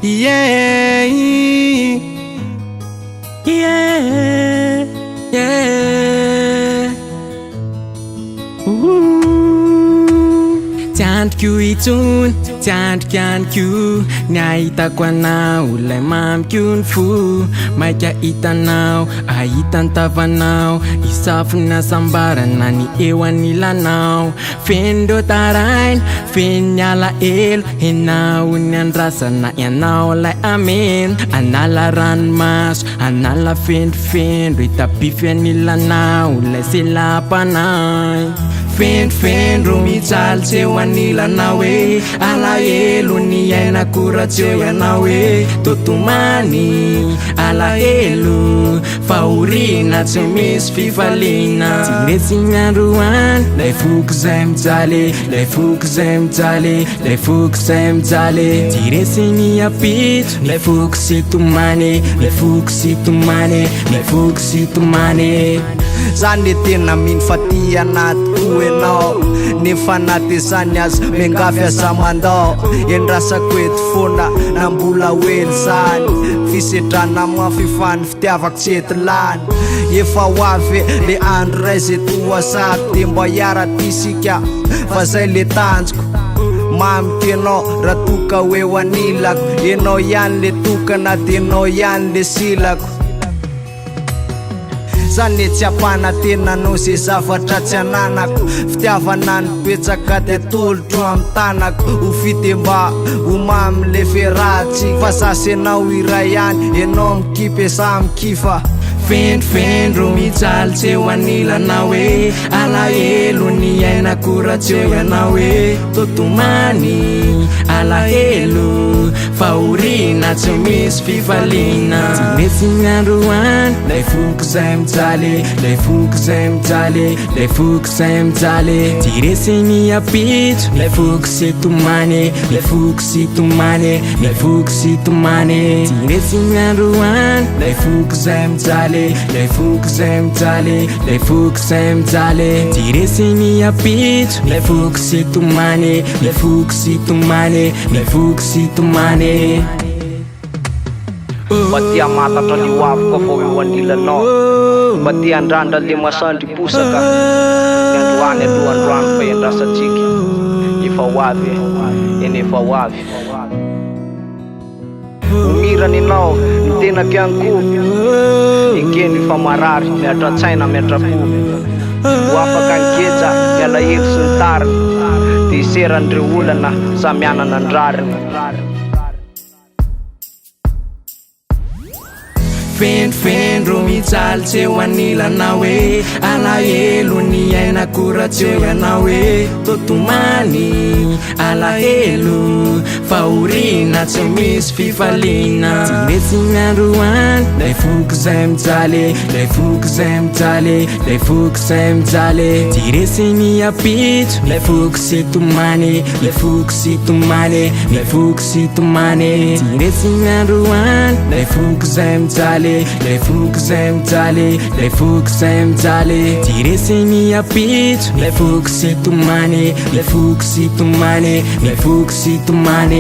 Yeah, yeah, yeah. Tiandriko itsony, tiandriko ihany ko ny ahitako anao, ilay mamiko ny fo. Maika hitanao, ahita ny tavanao, isafony asambarana ny eo anilanao. Feno taraina, feno ny alahelo, enao ny andrasana ianao lay ameno. Anala ranomaso, anala fendrofendro, itabify anilanao lay selapanay. Fendrofendro mijaly tseo anilanao hoe alahelo ny ainako raha tsy eo ianao hoe totomany alahelo fahoriana tsy misy fifaliana. Tsy resy ny androany lay foko zay mijaly, lay foko zay mijaly, lay foko zay mijaly. Tsy resy ny apito lay foko sy tomany, lay foko sy tomany, lay foko sy tomany. Zany tena mino faty anatiko enao, nefa natezany azy mengafy aza mandao. Endrasako eto foana na mbola hoely zany, fisedrana mafifany fitiavako tsy ety lany. Efa ho avy le andro ray zay toasako, de mba hiara-tisika fa zay le tanjoko. Mamiko enao raha toka hoe ho anilako, enao ihany le tokana de enao ihany le silako. Zany tsy apana tena no zay zavatra tsy ananako, fitiavana ny betsaka de tolotro amy tanako. Ho fity mba ho mamy le feratsy, fa sasy enao iray ihany, enao mikipy sa mikifa. Fendrofendro mijaly tseo anilanao hoe alahelo ny ainako raha tsy eo ianao hoe totomany alahelo fahoriana tsy misy fifaliana. Tsy resy ny androany lay foko zay mijaly, lay foko zay mijaly, lay foko zay mijaly. Tsy resy ny apito lay foko sy tomany, lay foko sy tomany, lay foko sy tomany. Tsy resy ny androany lay foko zay mijaly, lay foko zay mijaly, lay foko zay mijaly. Tsy resy ny apito lay foko sy tomany, lay foko sy tomany, lay foko sy tomany. Mba tia matatra le hoaviko fa eo anilanao, mba tia andrandra le masandry posaka. Ny androany aloha androany fa endrasatsika, efa ho avy eny efa ho avy. Homirana enao ny tenako ihany koa, ekeny fa marary miatra-tsaina miatra-po. Ho afaka nikeja mialahelo sy ny tariny, de iseran'ireo olana samy anana andrariny. Fendrofendro mijaly tseo anilanao hoe alahelo ny ainako raha tsy eo ianao hoe totomany alahelo fahoriana tsy misy fifaliana. Tsy resy ny androany lay foko zay mijaly, lay foko zay mijaly, lay foko zay mijaly. Tsy resy ny apito lay foko sy tomany, lay foko sy tomany, lay foko sy tomany. Tsy resy ny androany lay foko zay mijaly, lay foko zay mijaly, lay foko zay mijaly. Tsy resy ny apito lay foko sy tomany, lay foko sy tomany, lay foko sy tomany.